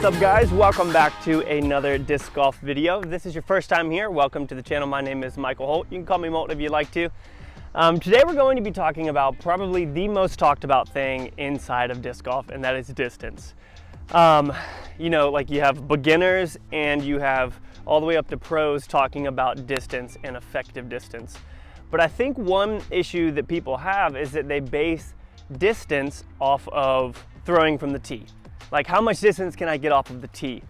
What's up guys, welcome back to another disc golf video. If this is your first time here, welcome to the channel. My name is Michael Holt. You can call me Molt if you'd like to. Today we're going to be talking about probably the most talked about thing inside of disc golf, and that is distance. You know, like you have beginners and you have all the way up to pros talking about distance and effective distance. But I think one issue that people have is that they base distance off of throwing from the tee. Like, how much distance can I get off of the tee?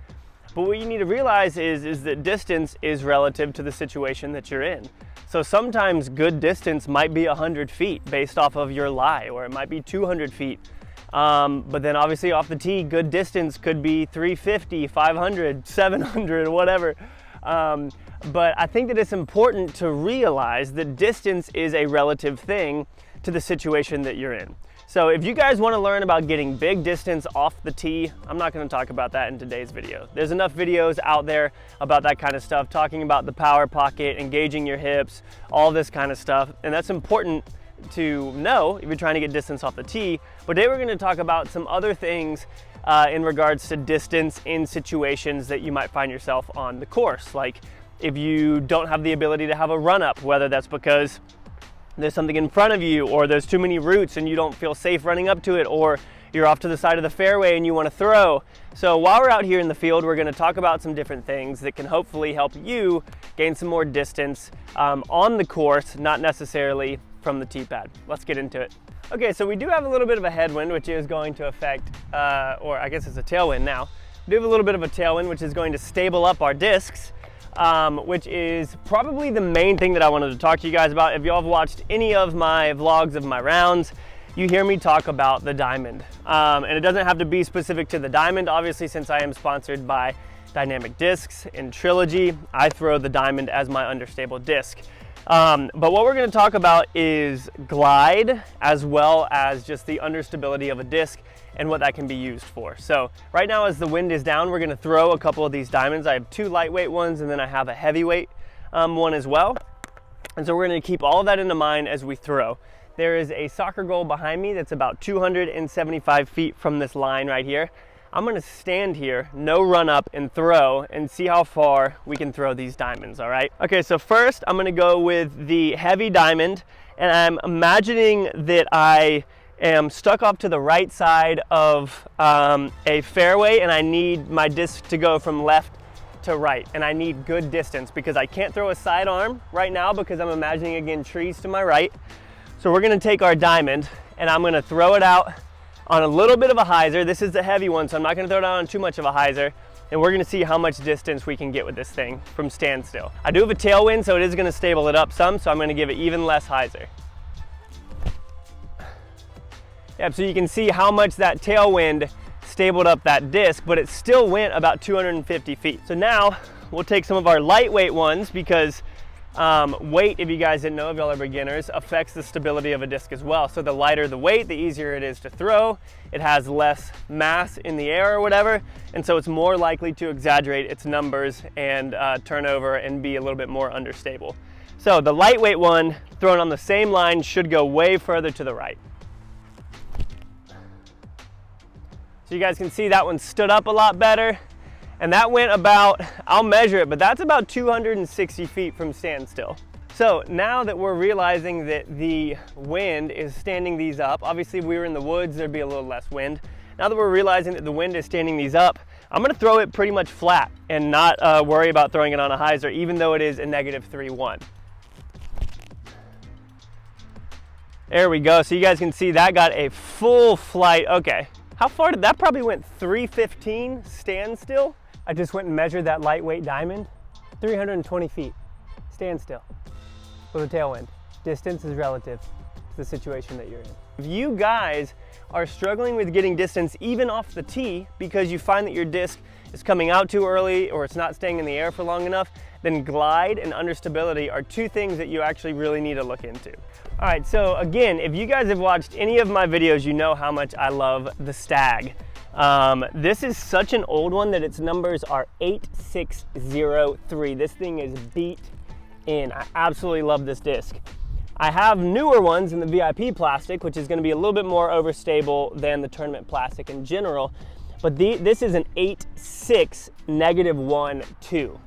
But what you need to realize is that distance is relative to the situation that you're in. So sometimes good distance might be 100 feet based off of your lie, or it might be 200 feet. But then obviously off the tee, good distance could be 350, 500, 700, whatever. But I think that it's important to realize that distance is a relative thing to the situation that you're in. So if you guys want to learn about getting big distance off the tee, I'm not going to talk about that in today's video. There's enough videos out there about that kind of stuff, talking about the power pocket, engaging your hips, all this kind of stuff. And that's important to know if you're trying to get distance off the tee. But today we're going to talk about some other things in regards to distance in situations that you might find yourself on the course. Like if you don't have the ability to have a run up, whether that's because there's something in front of you, or there's too many roots and you don't feel safe running up to it, or you're off to the side of the fairway and you want to throw. So while we're out here in the field, we're going to talk about some different things that can hopefully help you gain some more distance on the course, not necessarily from the tee pad. Let's get into it. Okay, so we do have a little bit of a headwind, which is going to affect, or I guess it's a tailwind now. We do have a little bit of a tailwind, which is going to stable up our discs. Which is probably the main thing that I wanted to talk to you guys about. If y'all have watched any of my vlogs of my rounds, you hear me talk about the diamond. And it doesn't have to be specific to the diamond, obviously, since I am sponsored by Dynamic Discs and Trilogy. I throw the diamond as my understable disc. But what we're going to talk about is glide, as well as just the understability of a disc and what that can be used for. So right now, as the wind is down, we're going to throw a couple of these diamonds. I have two lightweight ones, and then I have a heavyweight one as well. And so we're going to keep all of that in mind as we throw. There is a soccer goal behind me that's about 275 feet from this line right here. I'm going to stand here, no run up, and throw, and see how far we can throw these diamonds, all right? Okay, so first I'm going to go with the heavy diamond, and I'm imagining that I am stuck off to the right side of a fairway, and I need my disc to go from left to right, and I need good distance because I can't throw a sidearm right now because I'm imagining, again, trees to my right. So we're going to take our diamond, and I'm going to throw it out on a little bit of a hyzer. This is the heavy one, so I'm not going to throw it out on too much of a hyzer, and we're going to see how much distance we can get with this thing from standstill. I do have a tailwind, so it is going to stable it up some, so I'm going to give it even less hyzer. Yep, so you can see how much that tailwind stabled up that disc, but it still went about 250 feet. So now we'll take some of our lightweight ones because weight, if you guys didn't know, if y'all are beginners, affects the stability of a disc as well. So the lighter the weight, the easier it is to throw. It has less mass in the air or whatever, and so it's more likely to exaggerate its numbers and turn over and be a little bit more understable. So the lightweight one thrown on the same line should go way further to the right. So you guys can see that one stood up a lot better. And that went about, I'll measure it, but that's about 260 feet from standstill. So now that we're realizing that the wind is standing these up, obviously if we were in the woods, there'd be a little less wind. Now that we're realizing that the wind is standing these up, I'm gonna throw it pretty much flat and not worry about throwing it on a hyzer, even though it is a -3-1. There we go. So you guys can see that got a full flight. Okay, how far did that? Probably went 315 standstill. I just went and measured that lightweight diamond, 320 feet, standstill, with a tailwind. Distance is relative to the situation that you're in. If you guys are struggling with getting distance even off the tee because you find that your disc is coming out too early or it's not staying in the air for long enough, then glide and understability are two things that you actually really need to look into. All right, so again, if you guys have watched any of my videos, you know how much I love the Stag. This is such an old one that its numbers are 8603. This thing is beat in. I absolutely love this disc. I have newer ones in the VIP plastic, which is going to be a little bit more overstable than the tournament plastic in general. but this is an 8.6 -1 2.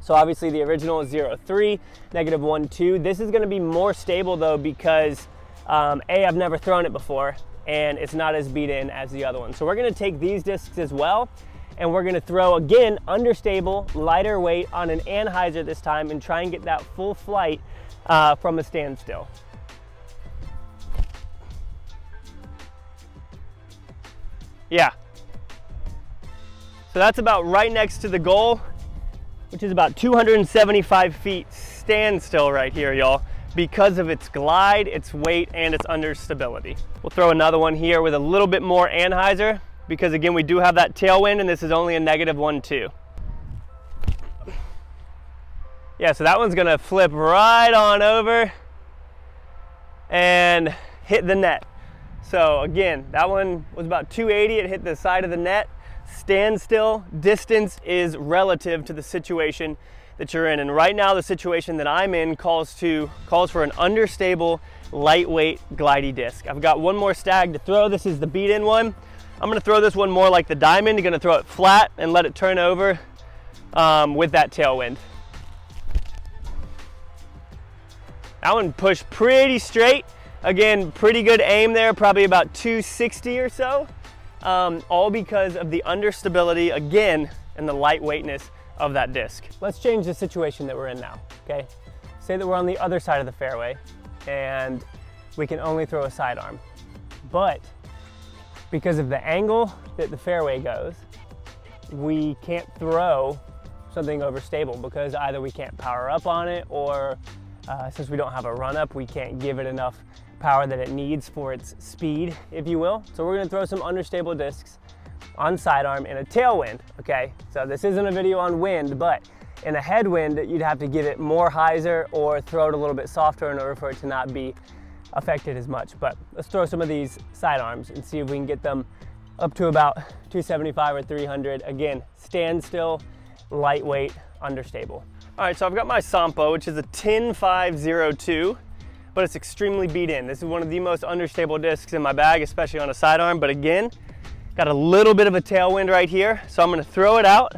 So obviously the original is 0.3 -1 2. This is going to be more stable though because I've never thrown it before and it's not as beat in as the other one. So we're going to take these discs as well, and we're going to throw again understable, lighter weight on an anhyzer this time and try and get that full flight from a standstill. Yeah. So that's about right next to the goal, which is about 275 feet standstill right here, y'all, because of its glide, its weight, and its understability. We'll throw another one here with a little bit more anhyzer because again, we do have that tailwind and this is only a -1 2. Yeah, so that one's gonna flip right on over and hit the net. So again, that one was about 280, it hit the side of the net. Standstill distance is relative to the situation that you're in, and right now the situation that I'm in calls for an understable, lightweight, glidey disc. I've got one more stag to throw. This is the beat-in one. I'm gonna throw this one more like the diamond. You're gonna throw it flat and let it turn over with that tailwind. That one pushed pretty straight. Again, pretty good aim there, probably about 260 or so. All because of the understability, again, and the lightweightness of that disc. Let's change the situation that we're in now, okay? Say that we're on the other side of the fairway and we can only throw a sidearm. But because of the angle that the fairway goes, we can't throw something overstable because either we can't power up on it or since we don't have a run up, we can't give it enough power that it needs for its speed, if you will. So we're gonna throw some understable discs on sidearm in a tailwind, okay? So this isn't a video on wind, but in a headwind, you'd have to give it more hyzer or throw it a little bit softer in order for it to not be affected as much. But let's throw some of these sidearms and see if we can get them up to about 275 or 300. Again, standstill, lightweight, understable. All right, so I've got my Sampo, which is a 10502. But it's extremely beat in. This is one of the most understable discs in my bag, especially on a sidearm. But again, got a little bit of a tailwind right here. So I'm gonna throw it out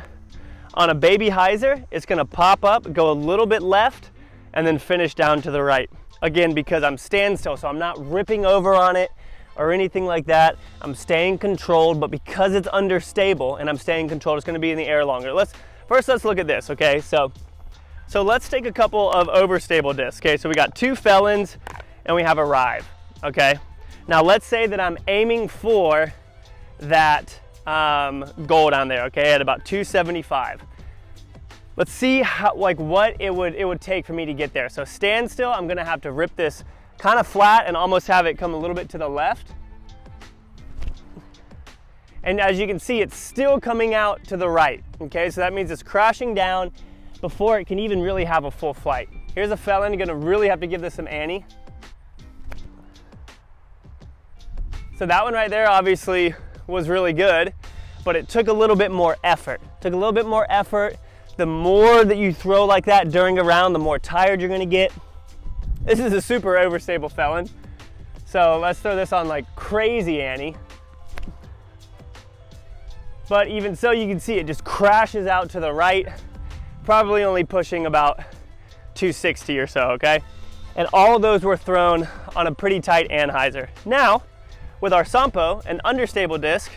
on a baby hyzer. It's gonna pop up, go a little bit left, and then finish down to the right. Again, because I'm standstill, so I'm not ripping over on it or anything like that. I'm staying controlled, but because it's understable and I'm staying controlled, it's gonna be in the air longer. First let's look at this, okay? So let's take a couple of overstable discs, okay? So we got two felons and we have a Rive, okay? Now let's say that I'm aiming for that goal down there, okay, at about 275. Let's see what it would take for me to get there. So standstill, I'm gonna have to rip this kind of flat and almost have it come a little bit to the left. And as you can see, it's still coming out to the right, okay? So that means it's crashing down before it can even really have a full flight. Here's a felon, you're gonna really have to give this some ante. So that one right there obviously was really good, but it took a little bit more effort. The more that you throw like that during a round, the more tired you're gonna get. This is a super overstable felon. So let's throw this on like crazy ante. But even so, you can see it just crashes out to the right. Probably only pushing about 260 or so, okay? And all of those were thrown on a pretty tight anhyzer. Now, with our Sampo, an understable disc,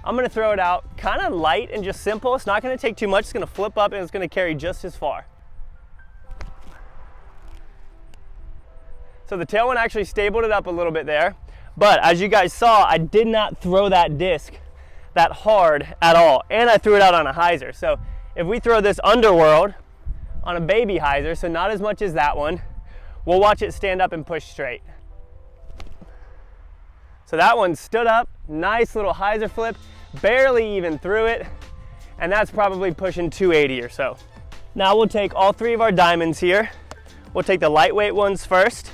I'm gonna throw it out kind of light and just simple. It's not gonna take too much, it's gonna flip up and it's gonna carry just as far. So the tailwind actually stabled it up a little bit there, but as you guys saw, I did not throw that disc that hard at all, and I threw it out on a hyzer. So if we throw this underworld on a baby hyzer, so not as much as that one, we'll watch it stand up and push straight. So that one stood up, nice little hyzer flip, barely even threw it, and that's probably pushing 280 or so. Now we'll take all three of our diamonds here. We'll take the lightweight ones first,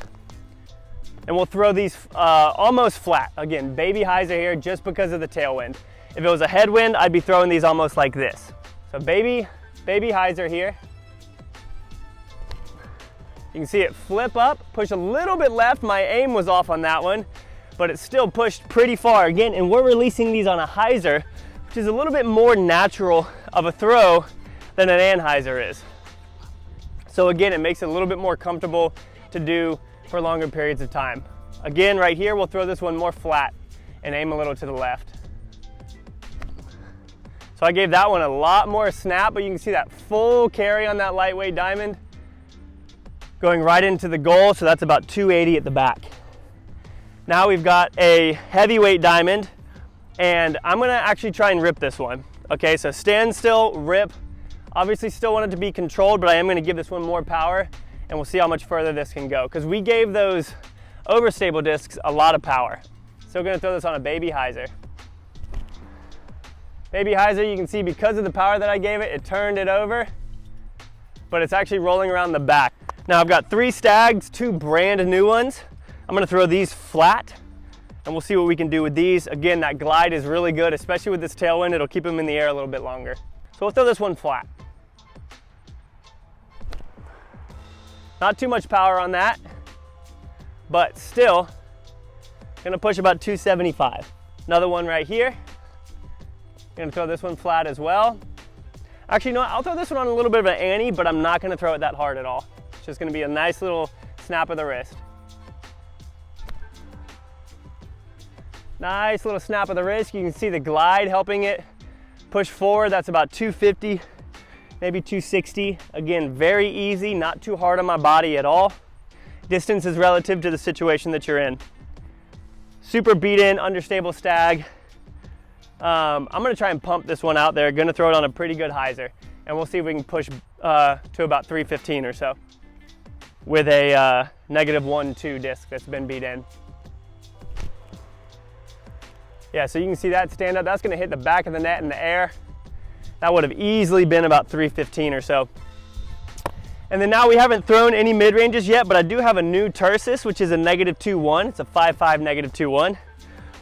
and we'll throw these almost flat. Again, baby hyzer here just because of the tailwind. If it was a headwind, I'd be throwing these almost like this. So baby hyzer here. You can see it flip up, push a little bit left. My aim was off on that one, but it's still pushed pretty far. Again, and we're releasing these on a hyzer, which is a little bit more natural of a throw than an anhyzer is. So again, it makes it a little bit more comfortable to do for longer periods of time. Again, right here, we'll throw this one more flat and aim a little to the left. So I gave that one a lot more snap, but you can see that full carry on that lightweight diamond going right into the goal, so that's about 280 at the back. Now we've got a heavyweight diamond, and I'm gonna actually try and rip this one. Okay, so stand still, rip. Obviously still want it to be controlled, but I am gonna give this one more power, and we'll see how much further this can go, because we gave those overstable discs a lot of power. So we're gonna throw this on a baby hyzer. Baby hyzer, you can see because of the power that I gave it, it turned it over, but it's actually rolling around the back. Now I've got 3 stags, 2 brand new ones. I'm gonna throw these flat, and we'll see what we can do with these. Again, that glide is really good, especially with this tailwind. It'll keep them in the air a little bit longer. So we'll throw this one flat. Not too much power on that, but still gonna push about 275. Another one right here. Gonna throw this one flat as well. Actually, no, I'll throw this one on a little bit of an ante, but I'm not gonna throw it that hard at all. It's just gonna be a nice little snap of the wrist. Nice little snap of the wrist. You can see the glide helping it push forward. That's about 250, maybe 260. Again, very easy, not too hard on my body at all. Distance is relative to the situation that you're in. Super beat in, understable stag. I'm gonna try and pump this one out there. Gonna throw it on a pretty good hyzer, and we'll see if we can push to about 315 or so with a -1-2 disc that's been beat in. Yeah, so you can see that stand up. That's gonna hit the back of the net in the air. That would have easily been about 315 or so. And then now we haven't thrown any mid-ranges yet, but I do have a new Tursus, which is a -2-1. It's a 5.5 -2-1.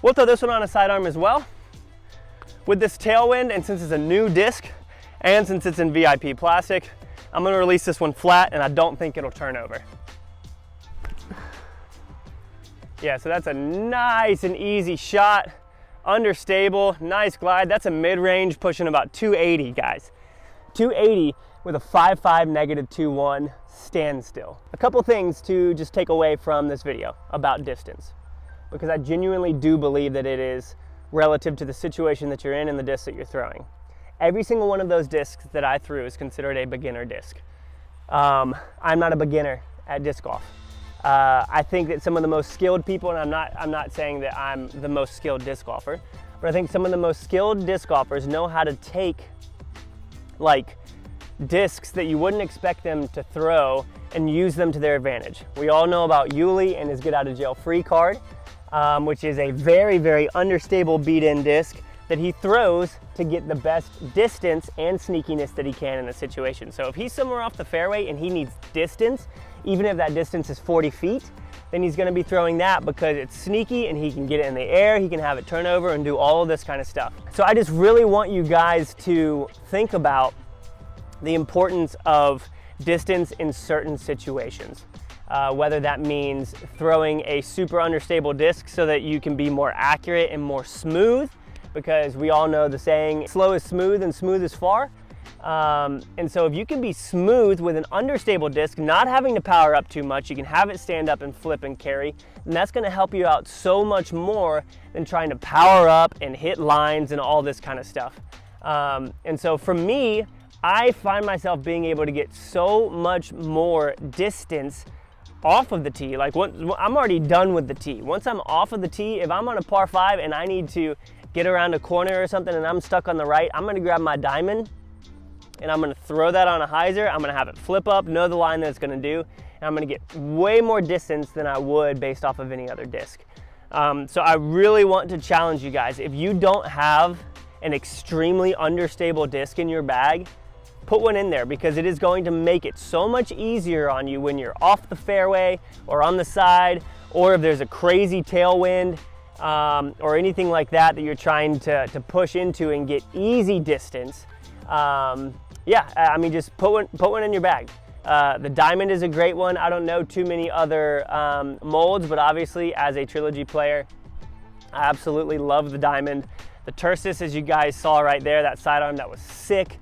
We'll throw this one on a sidearm as well. With this tailwind, and since it's a new disc, and since it's in VIP plastic, I'm gonna release this one flat, and I don't think it'll turn over. Yeah, so that's a nice and easy shot. Understable, nice glide. That's a mid-range pushing about 280, guys. 280 with a 5.5 -2-1 standstill. A couple things to just take away from this video about distance, because I genuinely do believe that it is relative to the situation that you're in and the disc that you're throwing. Every single one of those discs that I threw is considered a beginner disc. I'm not a beginner at disc golf. I think that some of the most skilled people, and I'm not saying that I'm the most skilled disc golfer, but I think some of the most skilled disc golfers know how to take like discs that you wouldn't expect them to throw and use them to their advantage. We all know about Yuli and his get out of jail free card, which is a very, very understable beat-in disc that he throws to get the best distance and sneakiness that he can in a situation. So if he's somewhere off the fairway and he needs distance, even if that distance is 40 feet, then he's gonna be throwing that because it's sneaky and he can get it in the air, he can have it turn over and do all of this kind of stuff. So I just really want you guys to think about the importance of distance in certain situations. Whether that means throwing a super understable disc so that you can be more accurate and more smooth, because we all know the saying, slow is smooth and smooth is far. And so if you can be smooth with an understable disc, not having to power up too much, you can have it stand up and flip and carry, and that's gonna help you out so much more than trying to power up and hit lines and all this kind of stuff. And so for me, I find myself being able to get so much more distance off of the tee. Like I'm already done with the tee. Once I'm off of the tee, if I'm on a par 5 and I need to get around a corner or something and I'm stuck on the right, I'm gonna grab my diamond and I'm gonna throw that on a hyzer. I'm gonna have it flip up, know the line that it's gonna do, and I'm gonna get way more distance than I would based off of any other disc. So I really want to challenge you guys. If you don't have an extremely understable disc in your bag, put one in there, because it is going to make it so much easier on you when you're off the fairway or on the side, or if there's a crazy tailwind or anything like that that you're trying to push into and get easy distance. Yeah, I mean, just put one in your bag. The diamond is a great one. I don't know too many other molds, but obviously as a trilogy player, I absolutely love the diamond. The Tersis, as you guys saw right there, that sidearm, that was sick.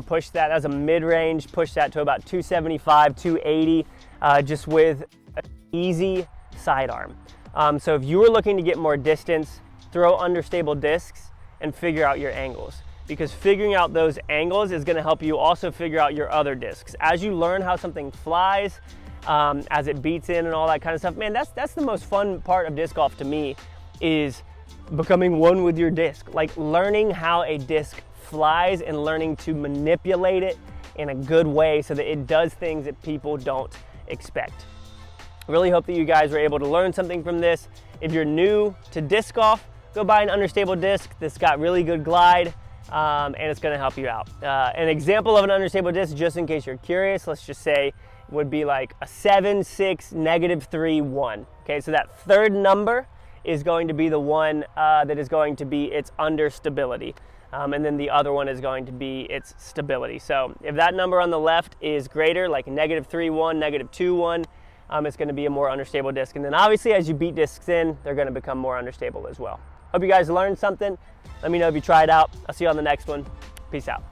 Pushed that as a mid-range, pushed that to about 275, 280, just with an easy sidearm. So if you were looking to get more distance, throw understable discs and figure out your angles, because figuring out those angles is going to help you also figure out your other discs. As you learn how something flies, as it beats in and all that kind of stuff, man, that's the most fun part of disc golf to me, is becoming one with your disc. Like learning how a disc flies and learning to manipulate it in a good way so that it does things that people don't expect. Really hope that you guys were able to learn something from this. If you're new to disc golf, go buy an understable disc that's got really good glide, and it's going to help you out. An example of an understable disc, just in case you're curious, let's just say would be like a 7, 6, -3, 1. Okay, so that third number is going to be the one that is going to be its understability. And then the other one is going to be its stability. So if that number on the left is greater, like -3, 1, -2, 1, it's going to be a more understable disc. And then obviously as you beat discs in, they're going to become more understable as well. Hope you guys learned something. Let me know if you try it out. I'll see you on the next one. Peace out.